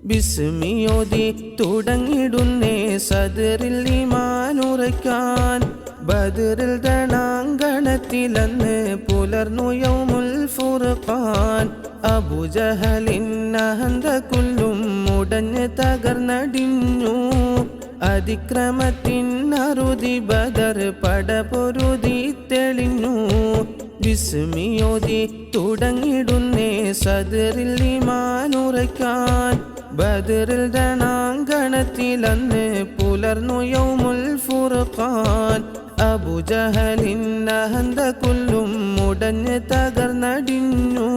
ബിസ്മിയോതി തുടങ്ങിടുന്നേ സദറിൽ ഈമാനുറയ്ക്കാൻ. ബദറിൽ രണാങ്കണത്തിലന്ന് പുലർന്നു യൗമുൽ ഫുർഖാൻ. അബൂജഹലിൻ അഹന്തകുല്ലും മുടഞ്ഞ് തകർന്നടിഞ്ഞു. അതിക്രമത്തിൻ അറുതി ബദർ പടപൊരുതി തെളിഞ്ഞു. ബിസ്മിയോതി തുടങ്ങിടുന്നേ സദറിൽ ഈമാനുറയ്ക്കാൻ. ബദറിൽ രണാങ്കണത്തിലന്ന് പുലർന്നു യൗമുൽ ഫുർഖാൻ. അബൂജഹലിൻ അഹന്തകുല്ലും മുടഞ്ഞ് തകർന്നടിഞ്ഞു.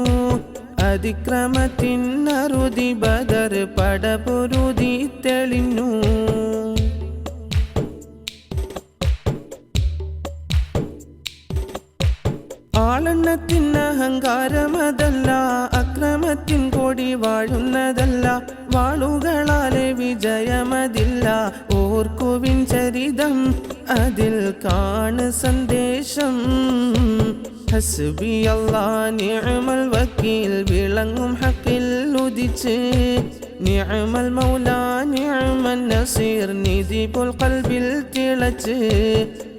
അതിക്രമത്തിൻ അറുതി ബദർ പടപൊരുതി തെളിഞ്ഞു. ആളെണ്ണത്തിൻ അഹങ്കാരമതല്ല, അക്രമത്തിൻ കൊടി വാഴുന്നതല്ല. വാളുകളാലെ വിജയമതില്ല, ഓർക്കുവിൻ ചരിതം അതിൽ കാണ് സന്ദേശം. ഹസ്ബി അല്ലാഹ് നിഅമൽ വക്കീൽ വിളങ്ങും ഹക്കിൽ ഉദിച്ച്. നിഅമൽ മൗലാ നിഅമൻ നസീർ നിധി പോൽ ഖൽബിൽ തിളച്ച്.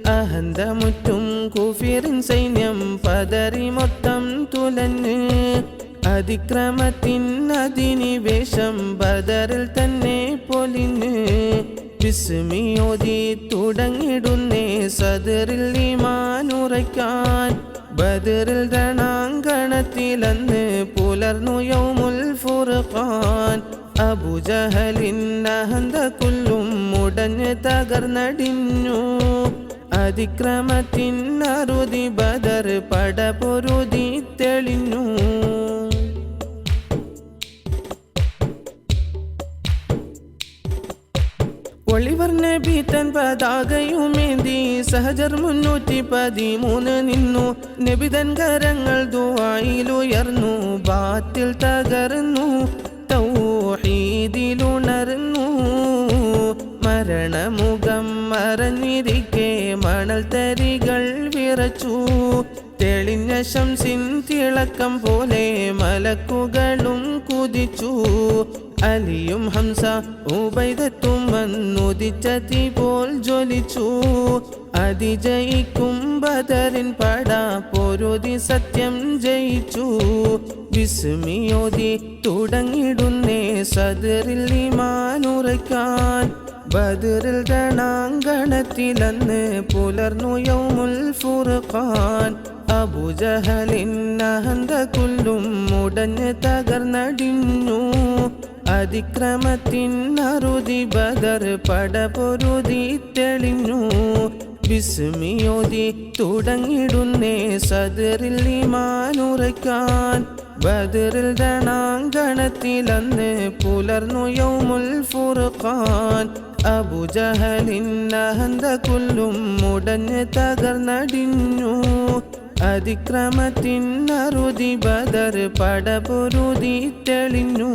അഹന്തമുറ്റും കുഫിറിൻ സൈന്യം പതറി മൊത്തം തുലഞ്ഞ്. അതിക്രമത്തിൻ അധിനിവേശം ബദറിൽ തന്നെ പൊലിഞ്ഞ്. ബിസ്മിയോതി തുടങ്ങിടുന്നേ സദറിൽ ഈമാനുറയ്ക്കാൻ. ബദറിൽ രണാങ്കണത്തിലന്ന് പുലർന്നു യൗമുൽ ഫുർഖാൻ. അബൂജഹലിൻ അഹന്തകുല്ലും മുടഞ്ഞ് തകർന്നടിഞ്ഞു. അതിക്രമത്തിൻ അറുതി ബദർ പടപൊരുതി തെളിഞ്ഞു. ഒളിവർ നബി തൻ പതാകയുമേന്തി സഹജർ 313 നിന്നു. നബി തൻ കരങ്ങൾ ദുആയിലുയർന്നു. ബാത്തിൽ തകർന്നു, തൗഹീദിലുണർന്നു. മരണമുഖം മറഞ്ഞിരിക്കെ മണൽ തരികൾ വിറച്ചു. തെളിഞ്ഞ ശംസിൻ തിളക്കം പോലെ മലക്കുകളും കുതിച്ചു. അലിയും ഹംസ ഉബൈദത്തും വന്നുദിച്ച തീ പോൽ ജ്വലിച്ചു. അതിജയിക്കും ബദറിൻ പട പൊരുതി സത്യം ജയിച്ചു. ബിസ്മിയോതി തുടങ്ങിടുന്നേ സദറിൽ ഈമാനുറയ്ക്കാൻ. ബദറിൽ രണാങ്കണത്തിലന്ന് പുലർന്നു യൗമുൽ ഫുർഖാൻ. അബൂജഹലിൻ അഹന്തകുല്ലും മുടഞ്ഞ് തകർന്നടിഞ്ഞു. അതിക്രമത്തിൻ അറുതി ബദർ പടപൊരുതി തെളിഞ്ഞു. ബിസ്മിയോതി തുടങ്ങിടുന്നേ സദറിൽ ഈമാനുറയ്ക്കാൻ. ബദറിൽ രണാങ്കണത്തിലന്ന് പുലർന്നു യൗമുൽ ഫുർഖാൻ. അബൂജഹലിൻ അഹന്തകുല്ലും മുടഞ്ഞ് തകർന്നടിഞ്ഞു. അതിക്രമത്തിൻ അറുതി ബദർ പടപൊരുതി തെളിഞ്ഞു.